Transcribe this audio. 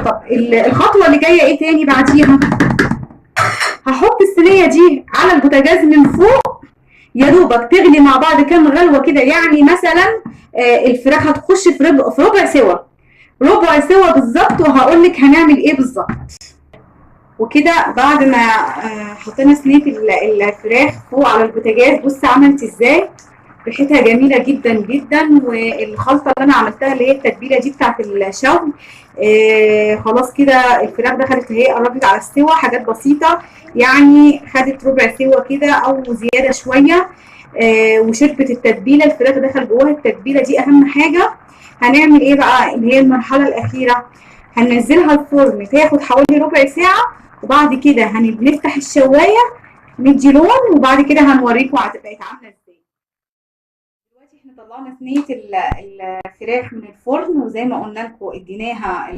طب الخطوه اللي جايه ايه تاني بعديها؟ هحط الصينيه دي على البوتاجاز من فوق، يا دوبك تغلي مع بعض كام غلوه كده، يعني مثلا الفراخ هتخش في ربع سوا، ربع سوا بالظبط. وهقول لك هنعمل ايه بالظبط. وكده بعد ما حطينا صينيه الفراخ فوق على البوتاجاز، بص عملت ازاي، ريحتها جميله جدا جدا. والخلطه اللي انا عملتها اللي هي التتبيله دي بتاعت الشوي، خلاص كده الفراخ دخلت اهي، قربت على السوا، حاجات بسيطه يعني، خدت ربع سوا كده او زياده شويه. وشربت التتبيله، الفراخ دخل جواها التتبيله دي اهم حاجه. هنعمل ايه بقى اللي هي المرحله الاخيره؟ هننزلها الفرن تاخد حوالي ربع ساعه، وبعد كده هنفتح الشوايه ندي لون، وبعد كده هنوريكم هتبقى عامله ازاي. دلوقتي احنا طلعنا صينيه الفراخ من الفرن، وزي ما قلنا لكم اديناها